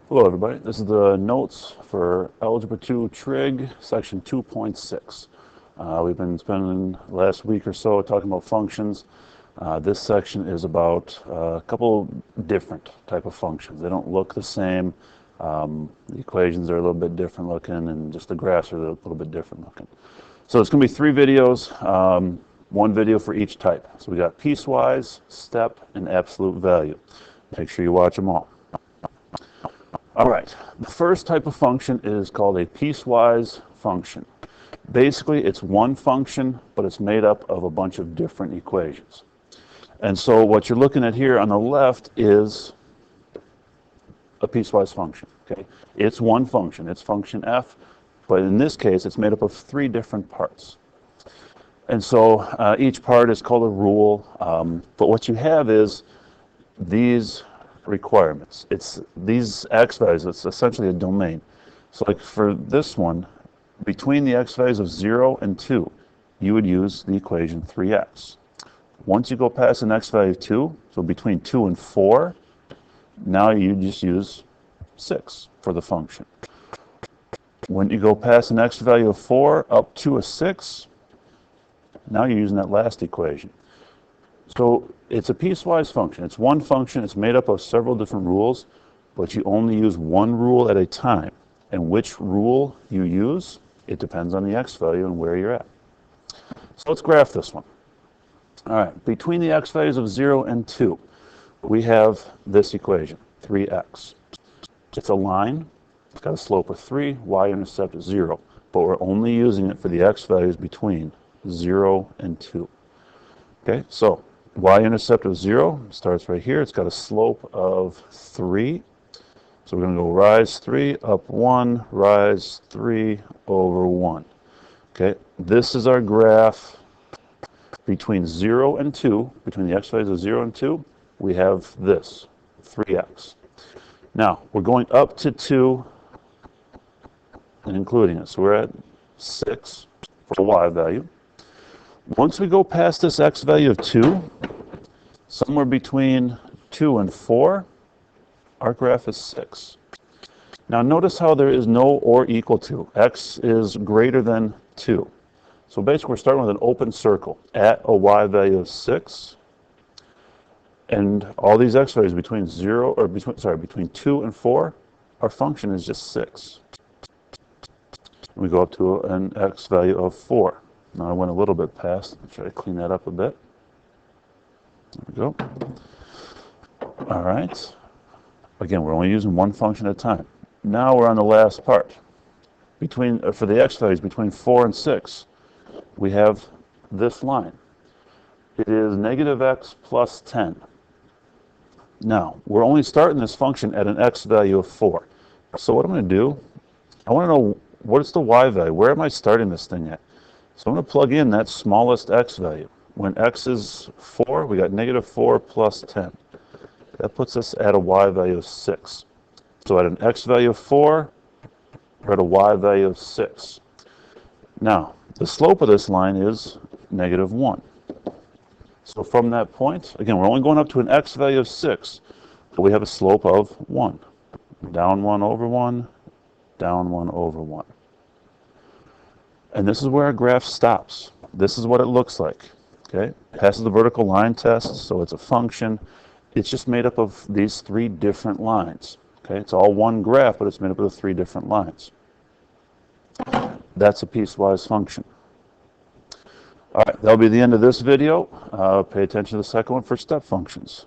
Hello everybody, this is the notes for Algebra 2 Trig, section 2.6. We've been spending the last week or so talking about functions. This section is about a couple different type of functions. They don't look the same. The equations are a little bit different looking, and just the graphs are a little bit different looking. So it's going to be 3 videos, one video for each type. So we got piecewise, step, and absolute value. Make sure you watch them all. All right, the first type of function is called a piecewise function. Basically, it's one function, but it's made up of a bunch of different equations. And so what you're looking at here on the left is a piecewise function, okay? It's one function, it's function f, but in this case, it's made up of 3 different parts. And so each part is called a rule, but what you have is these requirements. It's these x values, it's essentially a domain. So like for this one, between the x values of 0 and 2, you would use the equation 3x. Once you go past an x value of 2, so between 2 and 4, now you just use 6 for the function. When you go past an x value of 4 up to a 6, now you're using that last equation. So it's a piecewise function. It's one function. It's made up of several different rules, but you only use one rule at a time. And which rule you use, it depends on the x value and where you're at. So let's graph this one. All right, between the x values of 0 and 2, we have this equation, 3x. It's a line. It's got a slope of 3, y-intercept is 0, but we're only using it for the x values between 0 and 2. Okay, so y-intercept of 0 starts right here. It's got a slope of 3. So we're going to go rise 3, up 1, rise 3, over 1. Okay, this is our graph between 0 and 2. Between the x values of 0 and 2, we have this, 3x. Now, we're going up to 2 and including it. So we're at 6 for the y value. Once we go past this x value of 2, somewhere between 2 and 4, our graph is 6. Now notice how there is no or equal to. X is greater than 2. So basically we're starting with an open circle at a y value of 6. And all these x values between between 2 and 4, our function is just 6. We go up to an x value of 4. Now I went a little bit past. I'll try to clean that up a bit. There we go. All right. Again, we're only using one function at a time. Now we're on the last part. For the x values between 4 and 6, we have this line. It is negative x plus 10. Now, we're only starting this function at an x value of 4. So what I'm going to do, I want to know what is the y value. Where am I starting this thing at? So I'm going to plug in that smallest x value. When x is 4, we got negative 4 plus 10. That puts us at a y value of 6. So at an x value of 4, we're at a y value of 6. Now, the slope of this line is negative 1. So from that point, again, we're only going up to an x value of 6, but we have a slope of 1. Down 1 over 1, down 1 over 1. And this is where our graph stops. This is what it looks like. Okay, it passes the vertical line test, so it's a function. It's just made up of these 3 different lines. Okay, it's all one graph, but it's made up of 3 different lines. That's a piecewise function. All right, that'll be the end of this video. Pay attention to the second one for step functions.